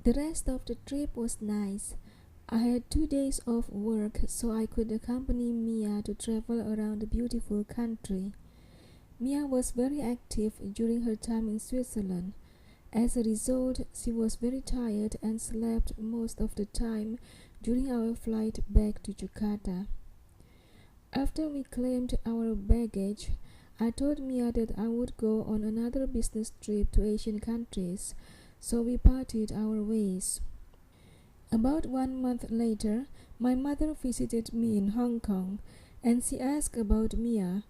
The rest of the trip was nice. I had 2 days of work, so I could accompany Mia to travel around the beautiful country. Mia was very active during her time in Switzerland. As a result, she was very tired and slept most of the time during our flight back to Jakarta. After we claimed our baggage, I told Mia that I would go on another business trip to Asian countries, so we parted our ways. About 1 month later, my mother visited me in Hong Kong, and she asked about Mia.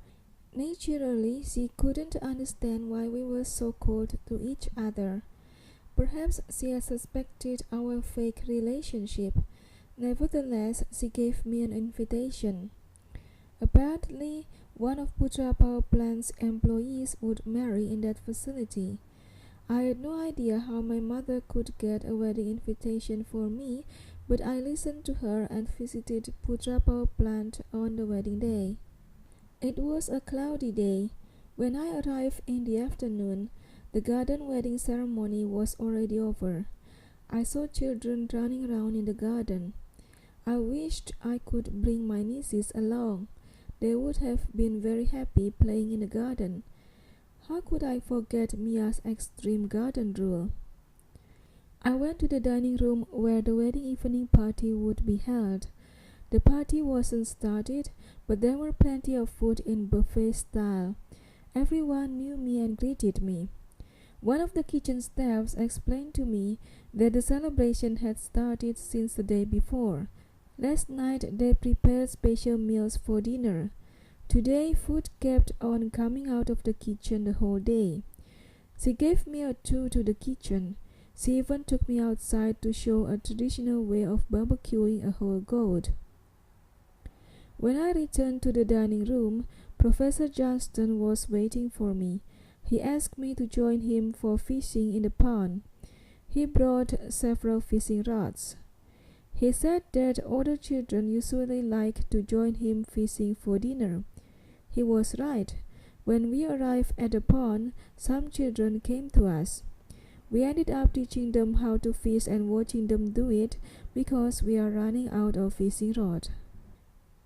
Naturally, she couldn't understand why we were so cold to each other. Perhaps she had suspected our fake relationship. Nevertheless, she gave me an invitation. Apparently, one of Putra Power Plant's employees would marry in that facility. I had no idea how my mother could get a wedding invitation for me, but I listened to her and visited Putra Power Plant on the wedding day. It was a cloudy day. When I arrived in the afternoon, the garden wedding ceremony was already over. I saw children running around in the garden. I wished I could bring my nieces along. They would have been very happy playing in the garden. How could I forget Mia's extreme garden rule? I went to the dining room where the wedding evening party would be held. The party wasn't started, but there were plenty of food in buffet style. Everyone knew me and greeted me. One of the kitchen staffs explained to me that the celebration had started since the day before. Last night they prepared special meals for dinner. Today food kept on coming out of the kitchen the whole day. She gave me a tour to the kitchen. She even took me outside to show a traditional way of barbecuing a whole goat. When I returned to the dining room, Professor Johnston was waiting for me. He asked me to join him for fishing in the pond. He brought several fishing rods. He said that older children usually like to join him fishing for dinner. He was right. When we arrived at the pond, some children came to us. We ended up teaching them how to fish and watching them do it because we are running out of fishing rod.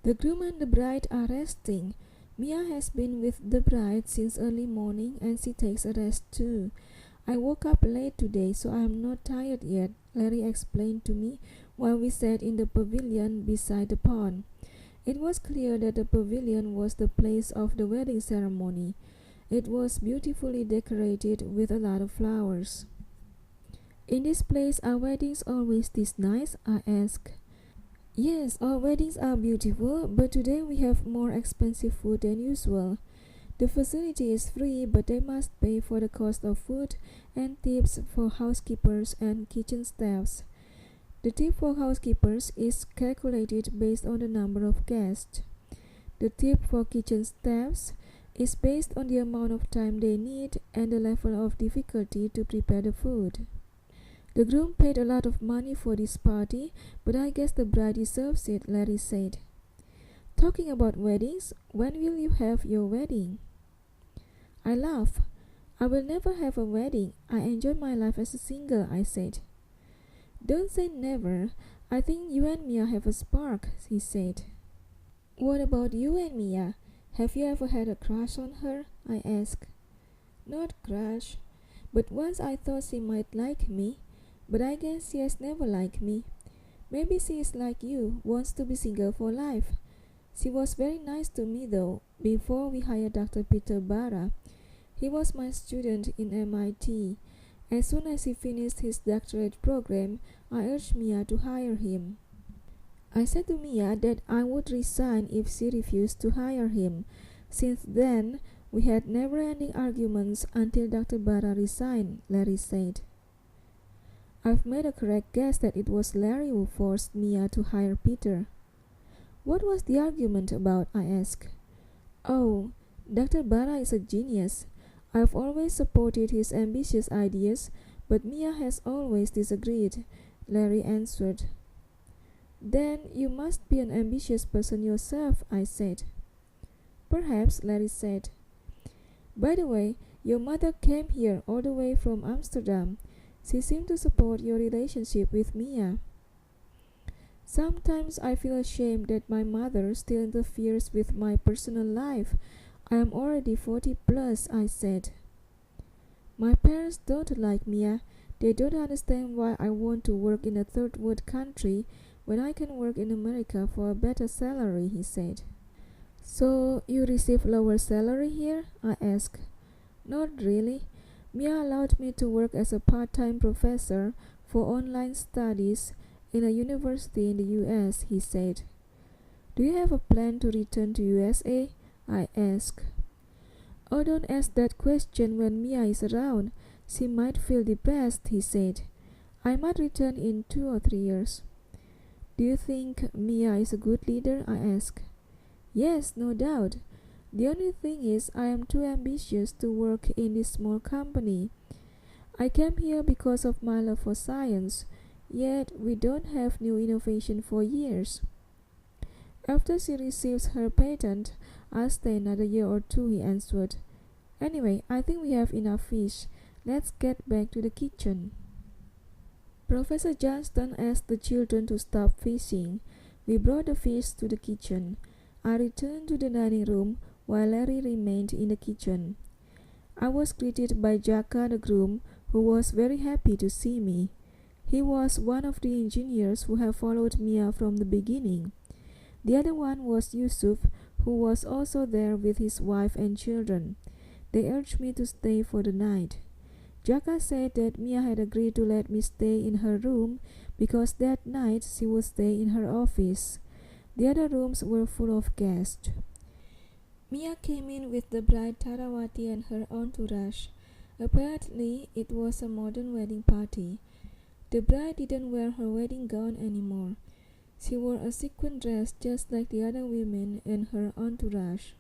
The groom and the bride are resting. Mia has been with the bride since early morning and she takes a rest too. I woke up late today, so I am not tired yet, Larry explained to me while we sat in the pavilion beside the pond. It was clear that the pavilion was the place of the wedding ceremony. It was beautifully decorated with a lot of flowers. In this place, are weddings always this nice? I asked. Yes, our weddings are beautiful, but today we have more expensive food than usual. The facility is free, but they must pay for the cost of food and tips for housekeepers and kitchen staffs. The tip for housekeepers is calculated based on the number of guests. The tip for kitchen staffs is based on the amount of time they need and the level of difficulty to prepare the food. The groom paid a lot of money for this party, but I guess the bride deserves it, Larry said. Talking about weddings, when will you have your wedding? I laughed. I will never have a wedding. I enjoy my life as a single, I said. Don't say never. I think you and Mia have a spark, he said. What about you and Mia? Have you ever had a crush on her? I asked. Not crush, but once I thought she might like me, but I guess she has never liked me. Maybe she is like you, wants to be single for life. She was very nice to me though, before we hired Dr. Peter Barra. He was my student in MIT. As soon as he finished his doctorate program, I urged Mia to hire him. I said to Mia that I would resign if she refused to hire him. Since then, we had never-ending arguments until Dr. Barra resigned, Larry said. I've made a correct guess that it was Larry who forced Mia to hire Peter. What was the argument about? I asked. Oh, Dr. Barra is a genius. I've always supported his ambitious ideas, but Mia has always disagreed, Larry answered. Then you must be an ambitious person yourself, I said. Perhaps, Larry said. By the way, your mother came here all the way from Amsterdam. She seemed to support your relationship with Mia. Sometimes I feel ashamed that my mother still interferes with my personal life. I am already 40 plus, I said. My parents don't like Mia. They don't understand why I want to work in a third world country when I can work in America for a better salary, he said. So you receive lower salary here? I asked. Not really. Mia allowed me to work as a part-time professor for online studies in a university in the US, he said. Do you have a plan to return to USA? I asked. Oh, don't ask that question when Mia is around. She might feel depressed, he said. I might return in 2 or 3 years. Do you think Mia is a good leader? I asked. Yes, no doubt. The only thing is I am too ambitious to work in this small company. I came here because of my love for science, yet we don't have new innovation for years. After she receives her patent, I'll stay another year or two, he answered. Anyway, I think we have enough fish. Let's get back to the kitchen. Professor Johnston asked the children to stop fishing. We brought the fish to the kitchen. I returned to the dining room while Larry remained in the kitchen. I was greeted by Jaka the groom, who was very happy to see me. He was one of the engineers who have followed Mia from the beginning. The other one was Yusuf, who was also there with his wife and children. They urged me to stay for the night. Jaka said that Mia had agreed to let me stay in her room because that night she would stay in her office. The other rooms were full of guests. Mia came in with the bride Tarawati and her entourage. Apparently, it was a modern wedding party. The bride didn't wear her wedding gown anymore. She wore a sequin dress just like the other women in her entourage.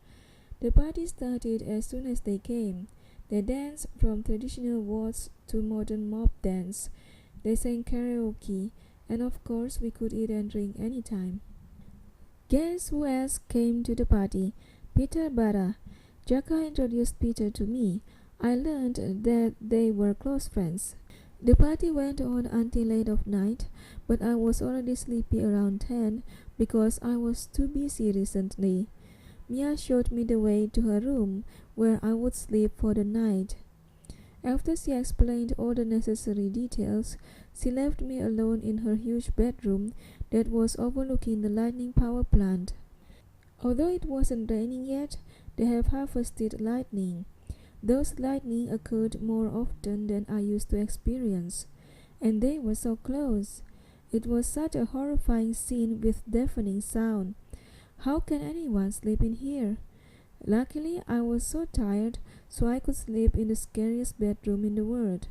The party started as soon as they came. They danced from traditional waltz to modern mob dance. They sang karaoke, and of course we could eat and drink anytime. Guess who else came to the party? Peter Barra. Jaka introduced Peter to me. I learned that they were close friends. The party went on until late of night, but I was already sleepy around 10 because I was too busy recently. Mia showed me the way to her room where I would sleep for the night. After she explained all the necessary details, she left me alone in her huge bedroom that was overlooking the lightning power plant. Although it wasn't raining yet, they have harvested lightning. Those lightning occurred more often than I used to experience, and they were so close. It was such a horrifying scene with deafening sound. How can anyone sleep in here? Luckily, I was so tired, so I could sleep in the scariest bedroom in the world.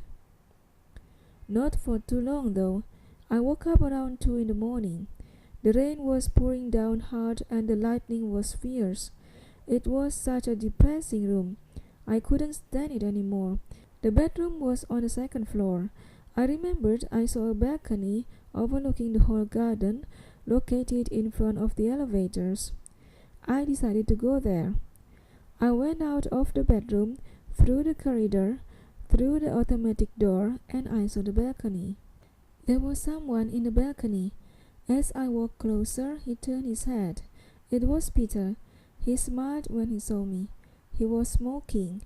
Not for too long, though. I woke up around 2 in the morning. The rain was pouring down hard and the lightning was fierce. It was such a depressing room. I couldn't stand it anymore. The bedroom was on the second floor. I remembered I saw a balcony overlooking the whole garden, located in front of the elevators. I decided to go there. I went out of the bedroom, through the corridor, through the automatic door, and I saw the balcony. There was someone in the balcony. As I walked closer, he turned his head. It was Peter. He smiled when he saw me. He was smoking.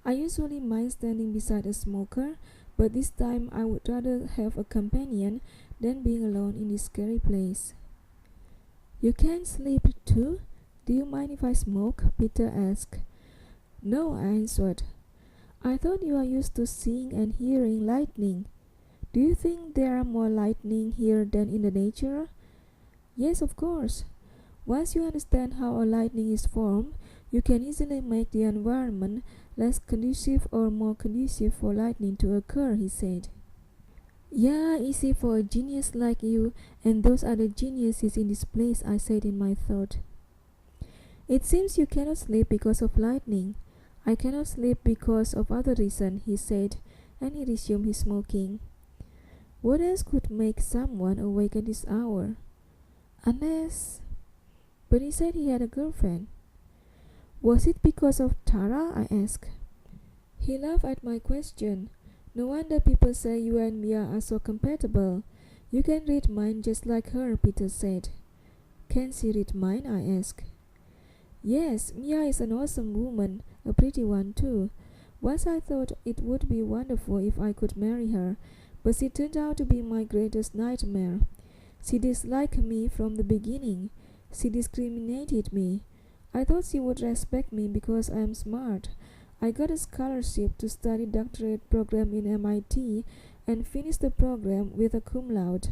I usually mind standing beside a smoker, but this time I would rather have a companion than being alone in this scary place. You can't sleep too? Do you mind if I smoke? Peter asked. No, I answered. I thought you are used to seeing and hearing lightning. Do you think there are more lightning here than in the nature? Yes, of course. Once you understand how a lightning is formed, you can easily make the environment less conducive or more conducive for lightning to occur, he said. Yeah, easy for a genius like you and those other geniuses in this place, I said in my thought. It seems you cannot sleep because of lightning. I cannot sleep because of other reason, he said, and he resumed his smoking. What else could make someone awake at this hour? Unless... But he said he had a girlfriend. Was it because of Tara? I asked. He laughed at my question. No wonder people say you and Mia are so compatible. You can read mind just like her, Peter said. Can she read mine? I asked. Yes, Mia is an awesome woman, a pretty one too. Once I thought it would be wonderful if I could marry her, but she turned out to be my greatest nightmare. She disliked me from the beginning. She discriminated me. I thought she would respect me because I am smart. I got a scholarship to study doctorate program in MIT and finished the program with a cum laude.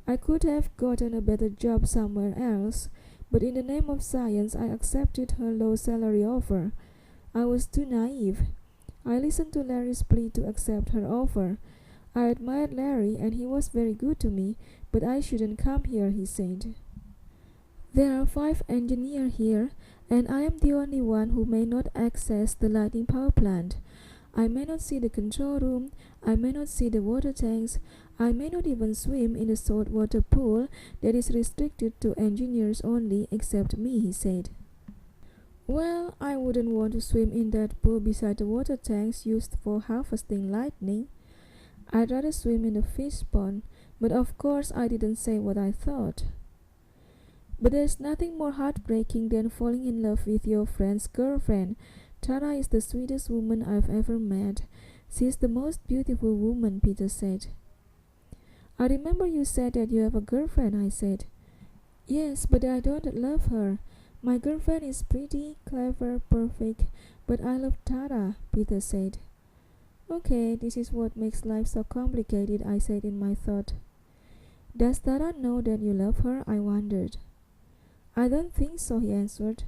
I could have gotten a better job somewhere else, but in the name of science I accepted her low salary offer. I was too naive. I listened to Larry's plea to accept her offer. I admired Larry and he was very good to me, but I shouldn't come here, he said. There are 5 engineers here, and I am the only one who may not access the lightning power plant. I may not see the control room, I may not see the water tanks, I may not even swim in the saltwater pool that is restricted to engineers only except me, he said. Well, I wouldn't want to swim in that pool beside the water tanks used for harvesting lightning. I'd rather swim in the fish pond, but of course I didn't say what I thought. But there's nothing more heartbreaking than falling in love with your friend's girlfriend. Tara is the sweetest woman I've ever met. She's the most beautiful woman, Peter said. I remember you said that you have a girlfriend, I said. Yes, but I don't love her. My girlfriend is pretty, clever, perfect, but I love Tara, Peter said. Okay, this is what makes life so complicated, I said in my thought. Does Tara know that you love her? I wondered. I don't think so, he answered.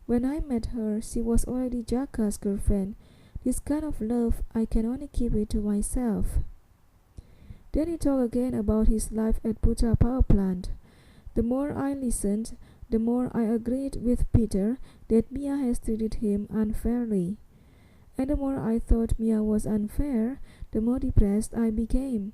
When I met her, she was already Jaka's girlfriend. This kind of love, I can only keep it to myself. Then he talked again about his life at Putra Power Plant. The more I listened, the more I agreed with Peter that Mia has treated him unfairly. And the more I thought Mia was unfair, the more depressed I became.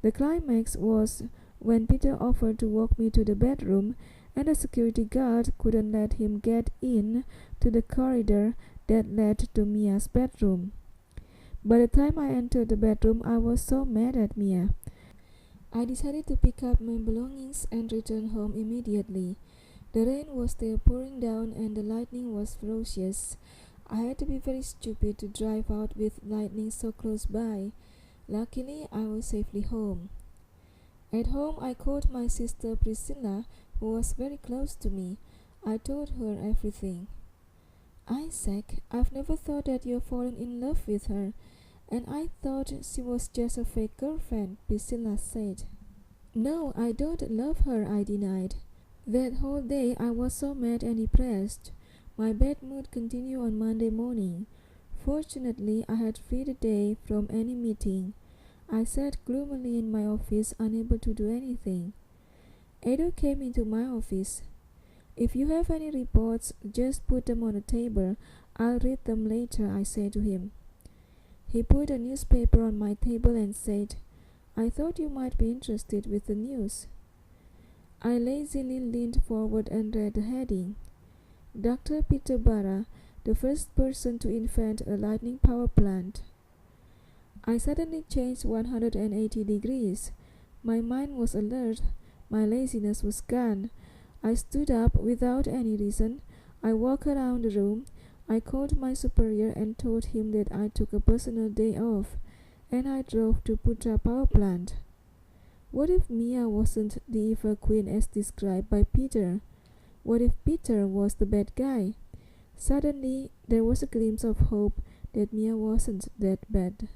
The climax was when Peter offered to walk me to the bedroom, and the security guard couldn't let him get in to the corridor that led to Mia's bedroom. By the time I entered the bedroom, I was so mad at Mia. I decided to pick up my belongings and return home immediately. The rain was still pouring down and the lightning was ferocious. I had to be very stupid to drive out with lightning so close by. Luckily, I was safely home. At home, I called my sister Priscilla, who was very close to me. I told her everything. Isaac, I've never thought that you've fallen in love with her, and I thought she was just a fake girlfriend, Priscilla said. No, I don't love her, I denied. That whole day I was so mad and depressed. My bad mood continued on Monday morning. Fortunately, I had freed the day from any meeting. I sat gloomily in my office, unable to do anything. Edo came into my office. If you have any reports, just put them on the table. I'll read them later, I said to him. He put a newspaper on my table and said, I thought you might be interested with the news. I lazily leaned forward and read the heading. Dr. Peter Barra, the first person to invent a lightning power plant. I suddenly changed 180 degrees. My mind was alert. My laziness was gone. I stood up without any reason. I walked around the room. I called my superior and told him that I took a personal day off, and I drove to Putra Power Plant. What if Mia wasn't the evil queen as described by Peter? What if Peter was the bad guy? Suddenly, there was a glimpse of hope that Mia wasn't that bad.